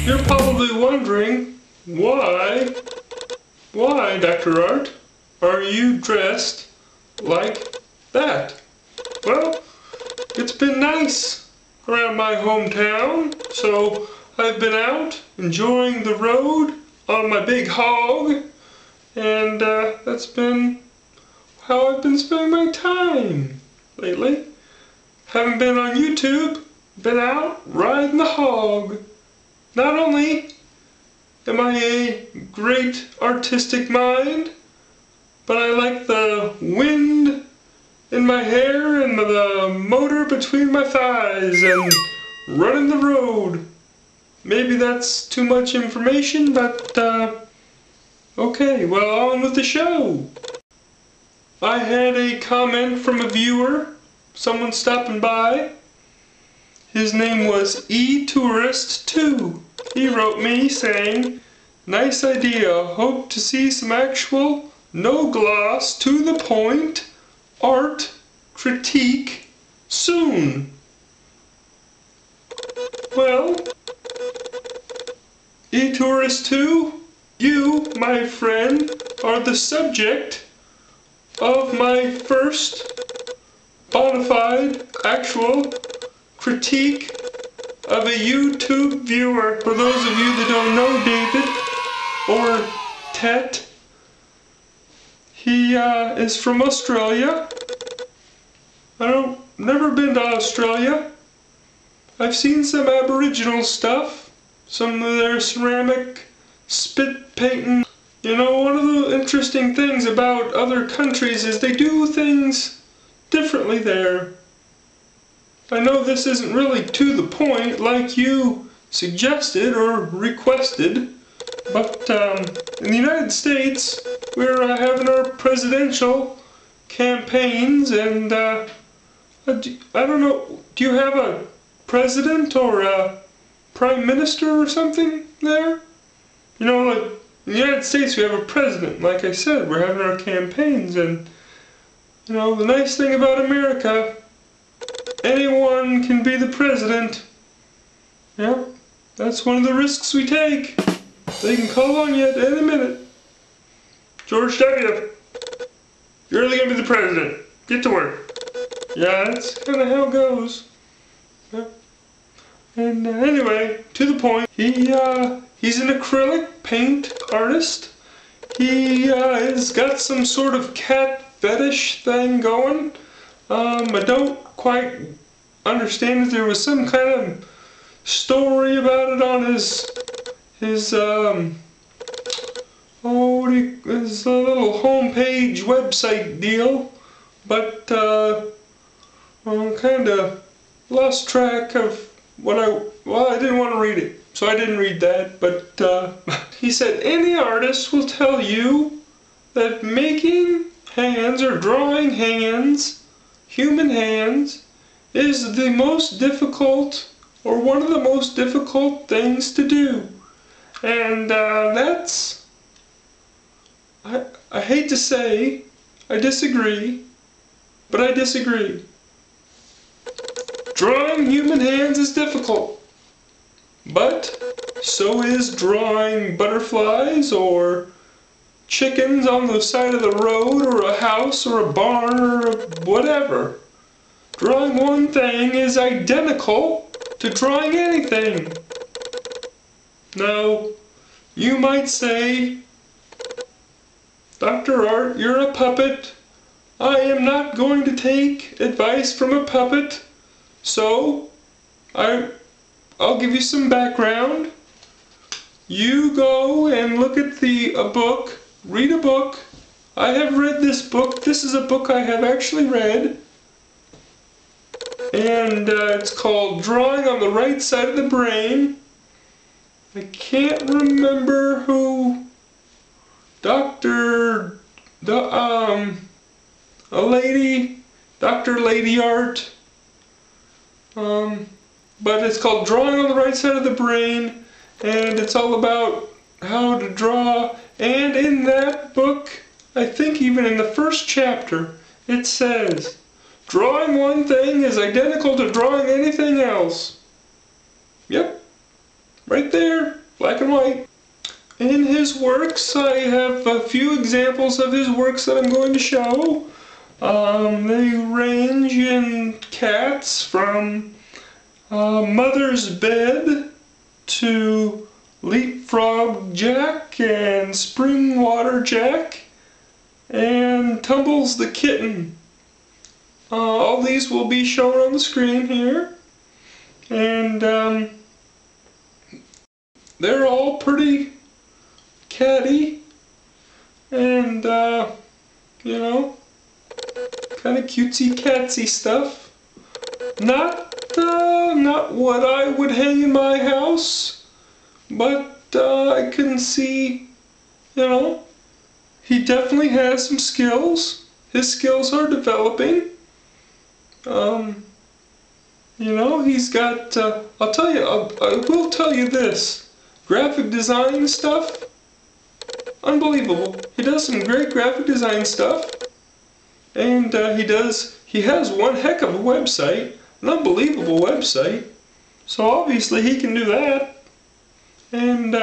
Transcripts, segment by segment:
You're probably wondering, why, Dr. Art, are you dressed like that? Well, it's been nice around my hometown, so I've been out enjoying the road on my big hog, and that's been how I've been spending my time lately. Haven't been on YouTube, been out riding the hog. Not only am I a great artistic mind, but I like the wind in my hair and the motor between my thighs and running the road. Maybe that's too much information, but okay, well, on with the show. I had a comment from a viewer, someone stopping by. His name was etourist2. He wrote me saying, "Nice idea, hope to see some actual, no gloss, to the point, art critique soon." Well, etourist2, you, my friend, are the subject of my first bona fide, actual critique of a YouTube viewer. For those of you that don't know David, or Tet, he is from Australia. Never been to Australia. I've seen some Aboriginal stuff, some of their ceramic spit painting. You know, one of the interesting things about other countries is they do things differently there. I know this isn't really to the point like you suggested or requested, but in the United States we're having our presidential campaigns, and I don't know, do you have a president or a prime minister or something there? You know, like in the United States we have a president, like I said, we're having our campaigns, and you know, the nice thing about America, anyone can be the president. Yeah, that's one of the risks we take. They can call on you at any minute. George W., you're really gonna be the president. Get to work. Yeah, that's kind of how it goes. Yeah. And anyway, to the point, he's an acrylic paint artist. He has got some sort of cat fetish thing going. I don't quite understand if there was some kind of story about it on his little homepage website deal, but I kind of lost track of what I didn't want to read it, so I didn't read that, but he said any artist will tell you that making hands or drawing hands, human hands, is the most difficult, or one of the most difficult things to do. And that's, I hate to say, I disagree, but I disagree. Drawing human hands is difficult, but so is drawing butterflies or chickens on the side of the road, or a house, or a barn, or whatever. Drawing one thing is identical to drawing anything. Now, you might say, Dr. Art, you're a puppet. I am not going to take advice from a puppet, so I'll give you some background. You go and look at a book, read a book. I have read this book. This is a book I have actually read. And it's called Drawing on the Right Side of the Brain. I can't remember who Dr. Lady Art. But it's called Drawing on the Right Side of the Brain, and it's all about how to draw. And in that book, I think even in the first chapter, it says, drawing one thing is identical to drawing anything else. Yep. Right there, black and white. In his works, I have a few examples of his works that I'm going to show. They range in cats from Mother's Bed to Leapfrog Jack and Spring Water Jack and Tumbles the Kitten. All these will be shown on the screen here, and they're all pretty catty and you know, kind of cutesy catsy stuff. Not what I would hang in my house, but I can see, you know, he definitely has some skills. His skills are developing. You know, he's got, I'll tell you, I will tell you this, graphic design stuff, unbelievable. He does some great graphic design stuff, and he has one heck of a website, an unbelievable website, so obviously he can do that. And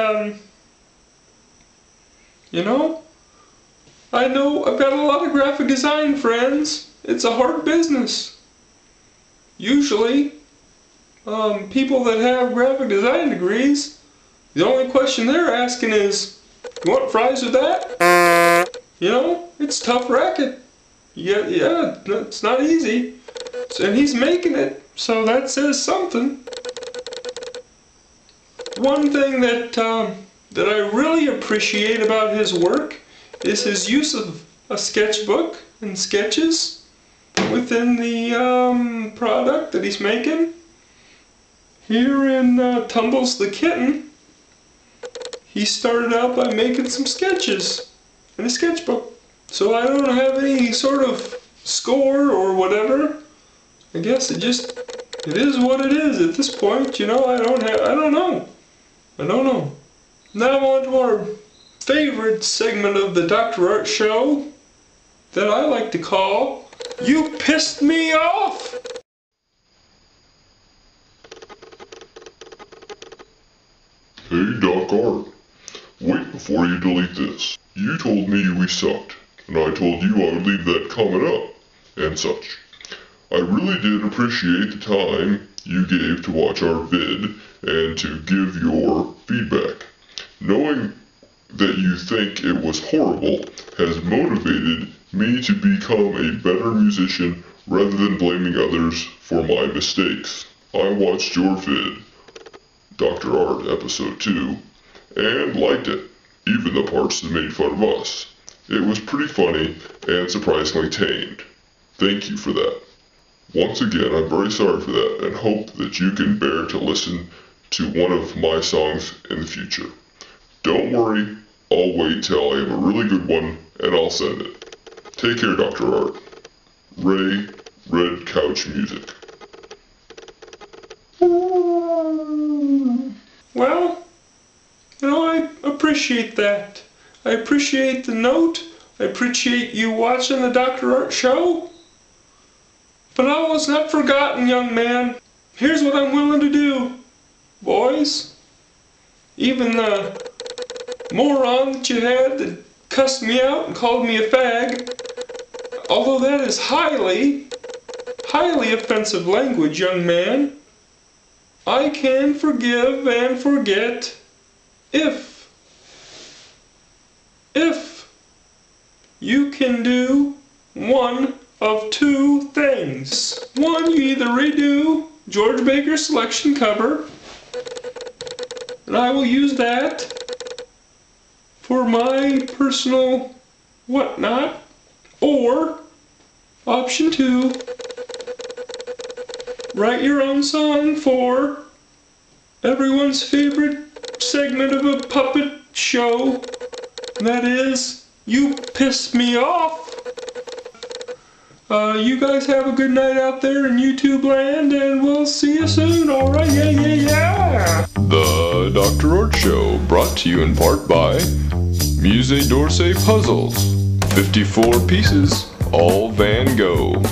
you know I've got a lot of graphic design friends. It's a hard business. Usually people that have graphic design degrees, the only question they're asking is, you want fries with that? You know, it's tough racket. Yeah, it's not easy. And he's making it, so that says something. One thing that I really appreciate about his work is his use of a sketchbook and sketches within the product that he's making. Here in Tumbles the Kitten, he started out by making some sketches in a sketchbook. So I don't have any sort of score or whatever. I guess it is what it is at this point, you know. I don't know. Now on to our favorite segment of the Dr. Art Show that I like to call You Pissed Me Off! Hey Doc Art, wait before you delete this. You told me we sucked, and I told you I would leave that comment up, and such. I really did appreciate the time you gave to watch our vid and to give your feedback. Knowing that you think it was horrible has motivated me to become a better musician rather than blaming others for my mistakes. I watched your vid, Dr. Art Episode 2, and liked it, even the parts that made fun of us. It was pretty funny and surprisingly tamed. Thank you for that. Once again, I'm very sorry for that and hope that you can bear to listen to one of my songs in the future. Don't worry, I'll wait till I have a really good one and I'll send it. Take care, Dr. Art. Ray, RedCouchMusic. Well, you know, I appreciate that. I appreciate the note. I appreciate you watching the Dr. Art Show. But I was not forgotten, young man. Here's what I'm willing to do, boys. Even the moron that you had that cussed me out and called me a fag, although that is highly offensive language, young man, I can forgive and forget if you can do one of two things. One, you either redo George Baker's Selection cover, and I will use that for my personal whatnot, or option two, write your own song for everyone's favorite segment of a puppet show, and that is You Pissed Me Off. You guys have a good night out there in YouTube land, and we'll see you soon, alright? Yeah! The Dr. Art Show, brought to you in part by Musée d'Orsay Puzzles. 54 pieces, all Van Gogh.